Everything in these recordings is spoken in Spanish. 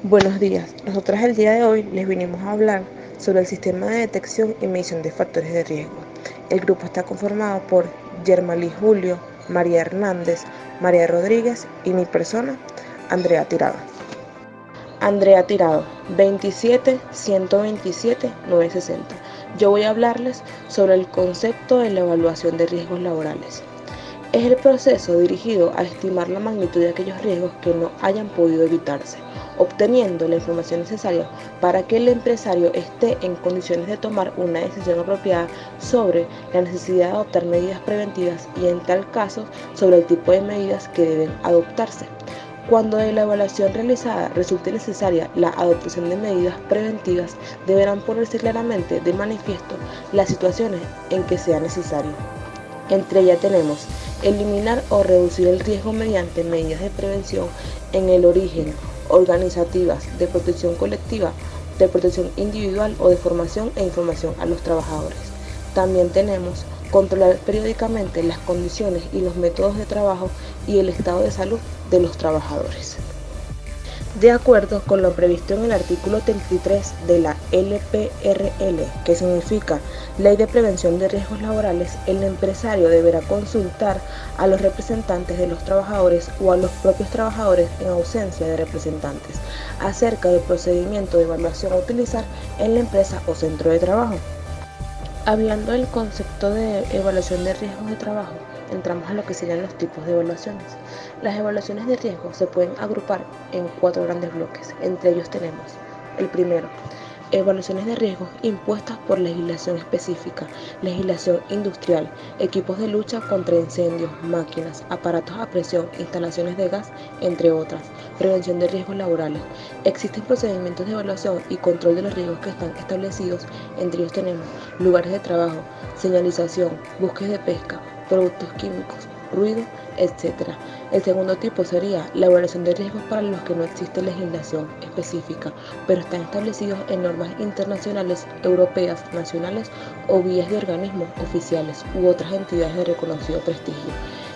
Buenos días, nosotras el día de hoy les vinimos a hablar sobre el sistema de detección y medición de factores de riesgo. El grupo está conformado por Yermali Julio, María Hernández, María Rodríguez y mi persona, Andrea Tirado. Andrea Tirado, 27 127 960. Yo voy a hablarles sobre el concepto de la evaluación de riesgos laborales. Es el proceso dirigido a estimar la magnitud de aquellos riesgos que no hayan podido evitarse, obteniendo la información necesaria para que el empresario esté en condiciones de tomar una decisión apropiada sobre la necesidad de adoptar medidas preventivas y, en tal caso, sobre el tipo de medidas que deben adoptarse. Cuando de la evaluación realizada resulte necesaria la adoptación de medidas preventivas, deberán ponerse claramente de manifiesto las situaciones en que sea necesario. Entre ellas tenemos eliminar o reducir el riesgo mediante medidas de prevención en el origen, organizativas, de protección colectiva, de protección individual o de formación e información a los trabajadores. También tenemos controlar periódicamente las condiciones y los métodos de trabajo y el estado de salud de los trabajadores. De acuerdo con lo previsto en el artículo 33 de la LPRL, que significa Ley de Prevención de Riesgos Laborales, el empresario deberá consultar a los representantes de los trabajadores o a los propios trabajadores en ausencia de representantes acerca del procedimiento de evaluación a utilizar en la empresa o centro de trabajo. Hablando del concepto de evaluación de riesgos de trabajo, entramos a lo que serían los tipos de evaluaciones. Las evaluaciones de riesgo se pueden agrupar en 4 grandes bloques. Entre ellos tenemos el primero, evaluaciones de riesgos impuestas por legislación específica, legislación industrial, equipos de lucha contra incendios, máquinas, aparatos a presión, instalaciones de gas, entre otras. Prevención de riesgos laborales. Existen procedimientos de evaluación y control de los riesgos que están establecidos. Entre ellos tenemos lugares de trabajo, señalización, buques de pesca, productos químicos, ruido, etc. El segundo tipo sería la evaluación de riesgos para los que no existe legislación específica, pero están establecidos en normas internacionales, europeas, nacionales o vías de organismos oficiales u otras entidades de reconocido prestigio.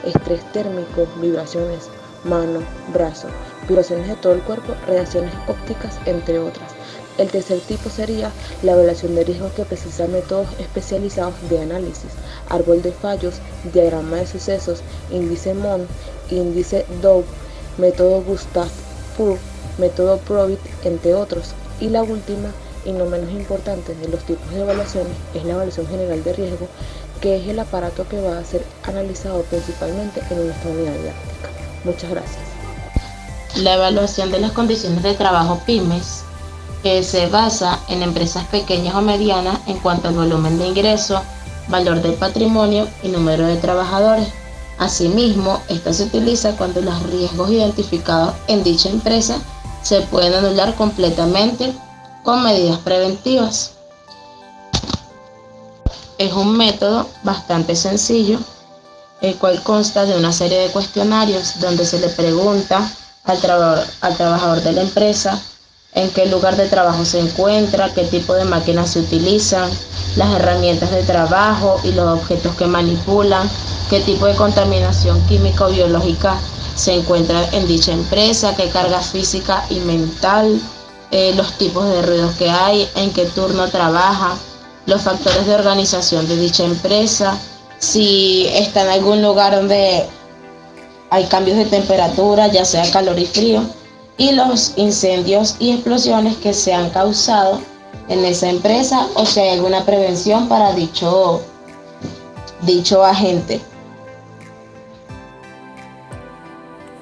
Estrés térmico, vibraciones, mano, brazo, vibraciones de todo el cuerpo, radiaciones ópticas, entre otras. El tercer tipo sería la evaluación de riesgos, que precisa métodos especializados de análisis, árbol de fallos, diagrama de sucesos, índice MON, índice DOVE, método Gustav-Purg, método PROVIT, entre otros. Y la última y no menos importante de los tipos de evaluaciones es la evaluación general de riesgo, que es el aparato que va a ser analizado principalmente en nuestra unidad didáctica. Muchas gracias. La evaluación de las condiciones de trabajo pymes, que se basa en empresas pequeñas o medianas en cuanto al volumen de ingreso, valor del patrimonio y número de trabajadores. Asimismo, esta se utiliza cuando los riesgos identificados en dicha empresa se pueden anular completamente con medidas preventivas. Es un método bastante sencillo, el cual consta de una serie de cuestionarios donde se le pregunta al trabajador de la empresa en qué lugar de trabajo se encuentra, qué tipo de máquinas se utilizan, las herramientas de trabajo y los objetos que manipulan, qué tipo de contaminación química o biológica se encuentra en dicha empresa, qué carga física y mental, los tipos de ruidos que hay, en qué turno trabaja, los factores de organización de dicha empresa, si está en algún lugar donde hay cambios de temperatura, ya sea calor y frío, y los incendios y explosiones que se han causado en esa empresa, o si hay alguna prevención para dicho agente.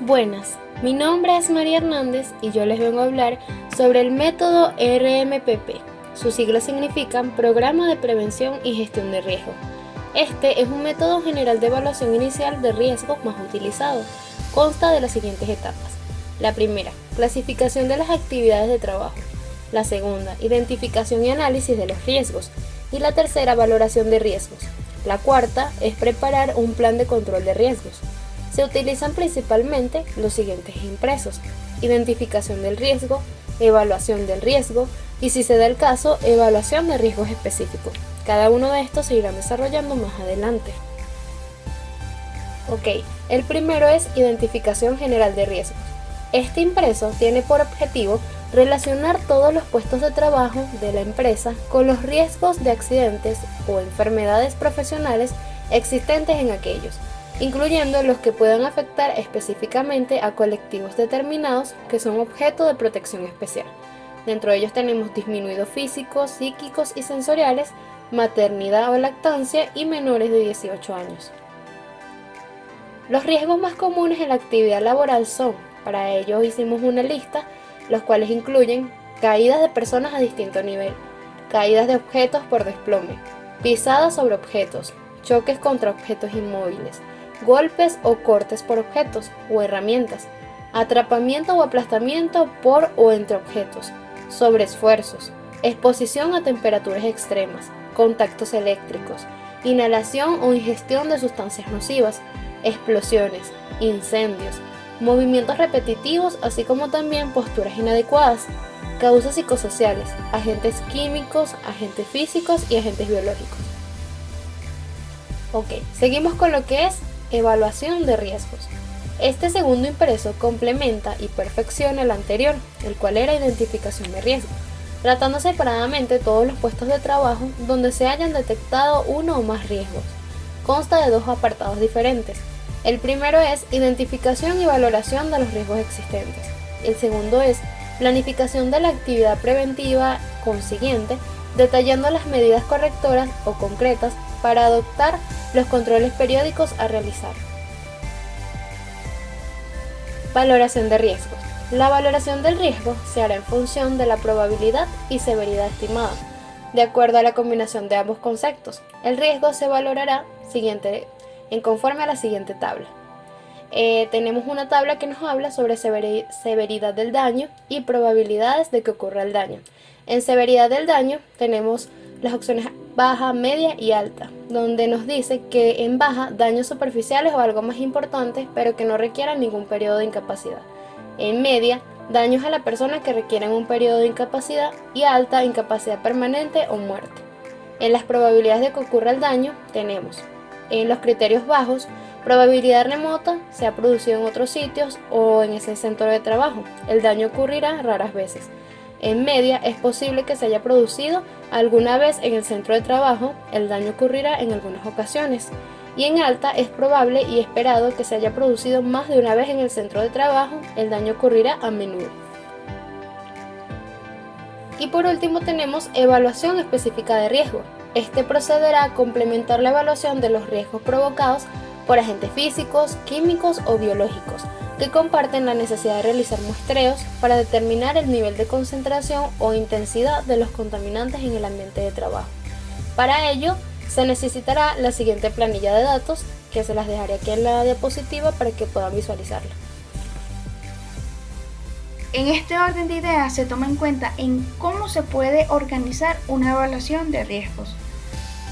Buenas, mi nombre es María Hernández y yo les vengo a hablar sobre el método RMPP. Sus siglas significan Programa de Prevención y Gestión de Riesgo. Este es un método general de evaluación inicial de riesgos más utilizado. Consta de las siguientes etapas. La primera, clasificación de las actividades de trabajo. La segunda, identificación y análisis de los riesgos. Y la tercera, valoración de riesgos. La cuarta es preparar un plan de control de riesgos. Se utilizan principalmente los siguientes impresos: identificación del riesgo, evaluación del riesgo y, si se da el caso, evaluación de riesgos específicos. Cada uno de estos se irán desarrollando más adelante. Ok, el primero es identificación general de riesgos. Este impreso tiene por objetivo relacionar todos los puestos de trabajo de la empresa con los riesgos de accidentes o enfermedades profesionales existentes en aquellos, incluyendo los que puedan afectar específicamente a colectivos determinados que son objeto de protección especial. Dentro de ellos tenemos disminuidos físicos, psíquicos y sensoriales, maternidad o lactancia y menores de 18 años. Los riesgos más comunes en la actividad laboral son, para ello hicimos una lista, los cuales incluyen caídas de personas a distinto nivel, caídas de objetos por desplome, pisadas sobre objetos, choques contra objetos inmóviles, golpes o cortes por objetos o herramientas, atrapamiento o aplastamiento por o entre objetos, sobreesfuerzos, exposición a temperaturas extremas, contactos eléctricos, inhalación o ingestión de sustancias nocivas, explosiones, incendios, movimientos repetitivos, así como también posturas inadecuadas, causas psicosociales, agentes químicos, agentes físicos y agentes biológicos. Ok, seguimos con lo que es evaluación de riesgos. Este segundo impreso complementa y perfecciona el anterior, el cual era identificación de riesgo, tratando separadamente todos los puestos de trabajo donde se hayan detectado uno o más riesgos. Consta de dos apartados diferentes. El primero es identificación y valoración de los riesgos existentes. El segundo es planificación de la actividad preventiva consiguiente, detallando las medidas correctoras o concretas para adoptar los controles periódicos a realizar. Valoración de riesgos. La valoración del riesgo se hará en función de la probabilidad y severidad estimada, de acuerdo a la combinación de ambos conceptos. El riesgo se valorará conforme a la siguiente tabla. Tenemos una tabla que nos habla sobre severidad del daño y probabilidades de que ocurra el daño. En severidad del daño tenemos las opciones baja, media y alta, donde nos dice que en baja, daños superficiales o algo más importante, pero que no requieran ningún periodo de incapacidad. En media, daños a la persona que requieren un periodo de incapacidad, y alta, incapacidad permanente o muerte. En las probabilidades de que ocurra el daño tenemos en los criterios bajos, probabilidad remota, se ha producido en otros sitios o en ese centro de trabajo. El daño ocurrirá raras veces. En media, es posible que se haya producido alguna vez en el centro de trabajo, el daño ocurrirá en algunas ocasiones. Y en alta, es probable y esperado que se haya producido más de una vez en el centro de trabajo, el daño ocurrirá a menudo. Y por último tenemos evaluación específica de riesgo. Este procederá a complementar la evaluación de los riesgos provocados por agentes físicos, químicos o biológicos, que comparten la necesidad de realizar muestreos para determinar el nivel de concentración o intensidad de los contaminantes en el ambiente de trabajo. Para ello, se necesitará la siguiente planilla de datos, que se las dejaré aquí en la diapositiva para que puedan visualizarla. En este orden de ideas se toma en cuenta en cómo se puede organizar una evaluación de riesgos.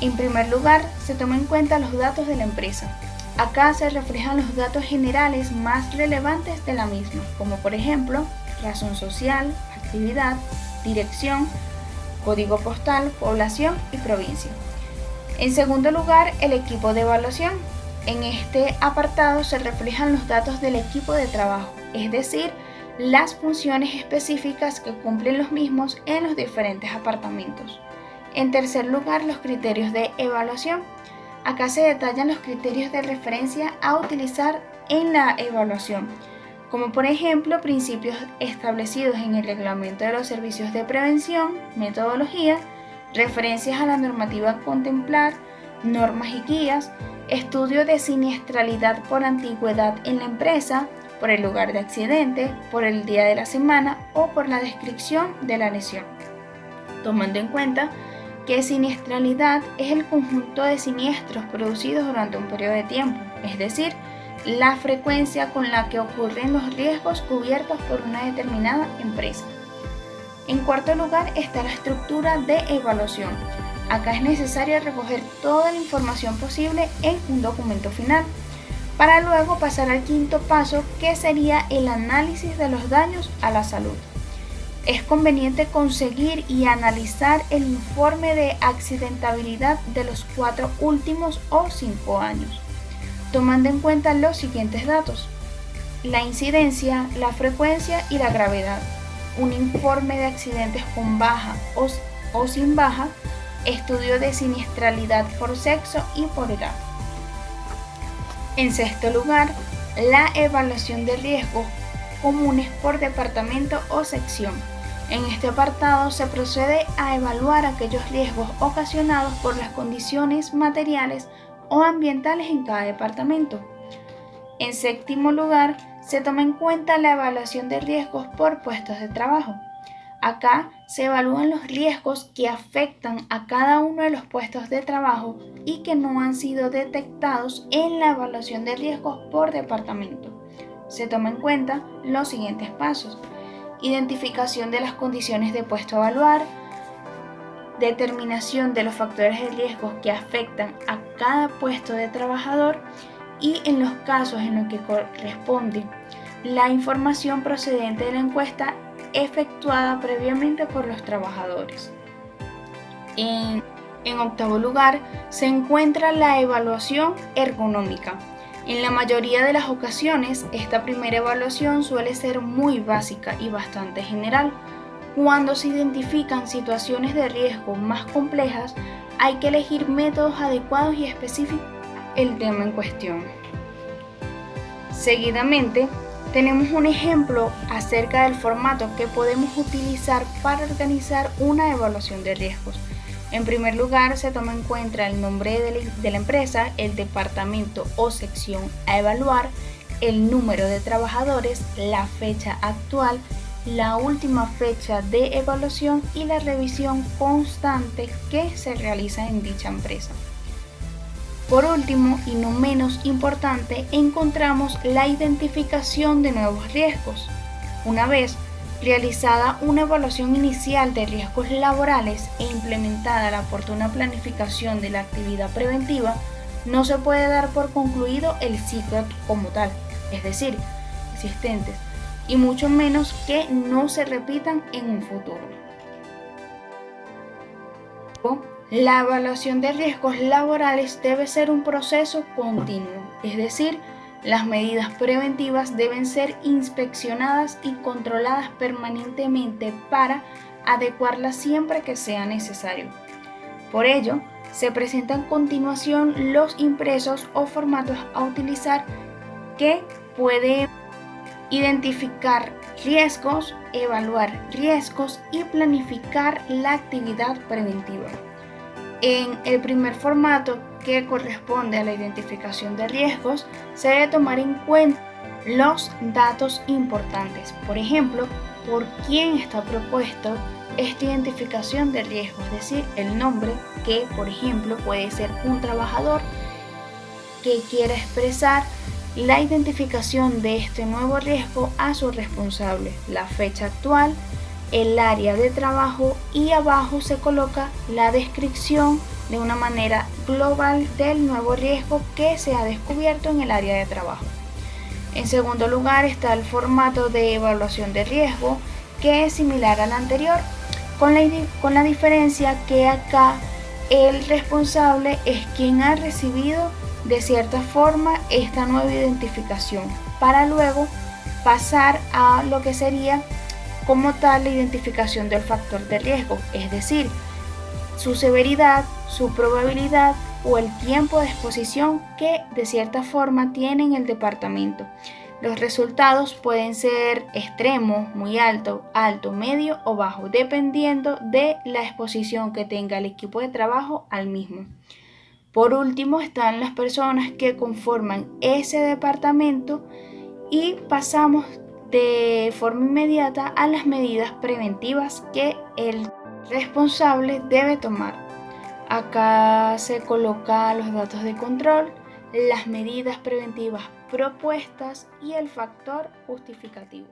En primer lugar, se toma en cuenta los datos de la empresa. Acá se reflejan los datos generales más relevantes de la misma, como por ejemplo, razón social, actividad, dirección, código postal, población y provincia. En segundo lugar, el equipo de evaluación. En este apartado se reflejan los datos del equipo de trabajo, es decir, las funciones específicas que cumplen los mismos en los diferentes apartamentos. En tercer lugar, los criterios de evaluación. Acá se detallan los criterios de referencia a utilizar en la evaluación, como por ejemplo principios establecidos en el Reglamento de los Servicios de Prevención, metodología, referencias a la normativa a contemplar, normas y guías, estudio de siniestralidad por antigüedad en la empresa, por el lugar de accidente, por el día de la semana o por la descripción de la lesión, tomando en cuenta que siniestralidad es el conjunto de siniestros producidos durante un periodo de tiempo, es decir, la frecuencia con la que ocurren los riesgos cubiertos por una determinada empresa. En cuarto lugar está la estructura de evaluación. Acá es necesario recoger toda la información posible en un documento final, para luego pasar al quinto paso, que sería el análisis de los daños a la salud. Es conveniente conseguir y analizar el informe de accidentabilidad de los 4 últimos o 5 años, tomando en cuenta los siguientes datos: la incidencia, la frecuencia y la gravedad. un informe de accidentes con baja o sin baja, estudio de siniestralidad por sexo y por edad. En sexto lugar, la evaluación de riesgos comunes por departamento o sección. En este apartado se procede a evaluar aquellos riesgos ocasionados por las condiciones materiales o ambientales en cada departamento. En séptimo lugar, se toma en cuenta la evaluación de riesgos por puestos de trabajo. Acá se evalúan los riesgos que afectan a cada uno de los puestos de trabajo y que no han sido detectados en la evaluación de riesgos por departamento. Se toma en cuenta los siguientes pasos: identificación de las condiciones de puesto a evaluar, determinación de los factores de riesgo que afectan a cada puesto de trabajador y, en los casos en los que corresponde, la información procedente de la encuesta efectuada previamente por los trabajadores. En octavo lugar, se encuentra la evaluación ergonómica. En la mayoría de las ocasiones, esta primera evaluación suele ser muy básica y bastante general. Cuando se identifican situaciones de riesgo más complejas, hay que elegir métodos adecuados y específicos el tema en cuestión. Seguidamente, tenemos un ejemplo acerca del formato que podemos utilizar para organizar una evaluación de riesgos. En primer lugar, se toma en cuenta el nombre de la empresa, el departamento o sección a evaluar, el número de trabajadores, la fecha actual, la última fecha de evaluación y la revisión constante que se realiza en dicha empresa. Por último, y no menos importante, encontramos la identificación de nuevos riesgos. Una vez realizada una evaluación inicial de riesgos laborales e implementada la oportuna planificación de la actividad preventiva, no se puede dar por concluido el ciclo como tal, es decir, existentes, y mucho menos que no se repitan en un futuro. La evaluación de riesgos laborales debe ser un proceso continuo, es decir, las medidas preventivas deben ser inspeccionadas y controladas permanentemente para adecuarlas siempre que sea necesario. Por ello, se presentan a continuación los impresos o formatos a utilizar que pueden identificar riesgos, evaluar riesgos y planificar la actividad preventiva. En el primer formato, que corresponde a la identificación de riesgos, se debe tomar en cuenta los datos importantes. Por ejemplo, por quién está propuesto esta identificación de riesgos, es decir, el nombre, que por ejemplo puede ser un trabajador que quiera expresar la identificación de este nuevo riesgo a su responsable, la fecha actual, el área de trabajo y abajo se coloca la descripción de una manera global del nuevo riesgo que se ha descubierto en el área de trabajo. En segundo lugar está el formato de evaluación de riesgo, que es similar al anterior, con la diferencia que acá el responsable es quien ha recibido de cierta forma esta nueva identificación, para luego pasar a lo que sería como tal la identificación del factor de riesgo, es decir, su severidad, su probabilidad o el tiempo de exposición que de cierta forma tiene en el departamento. Los resultados pueden ser extremos, muy alto, alto, medio o bajo, dependiendo de la exposición que tenga el equipo de trabajo al mismo. Por último están las personas que conforman ese departamento y pasamos de forma inmediata a las medidas preventivas que el responsable debe tomar. Acá se colocan los datos de control, las medidas preventivas propuestas y el factor justificativo.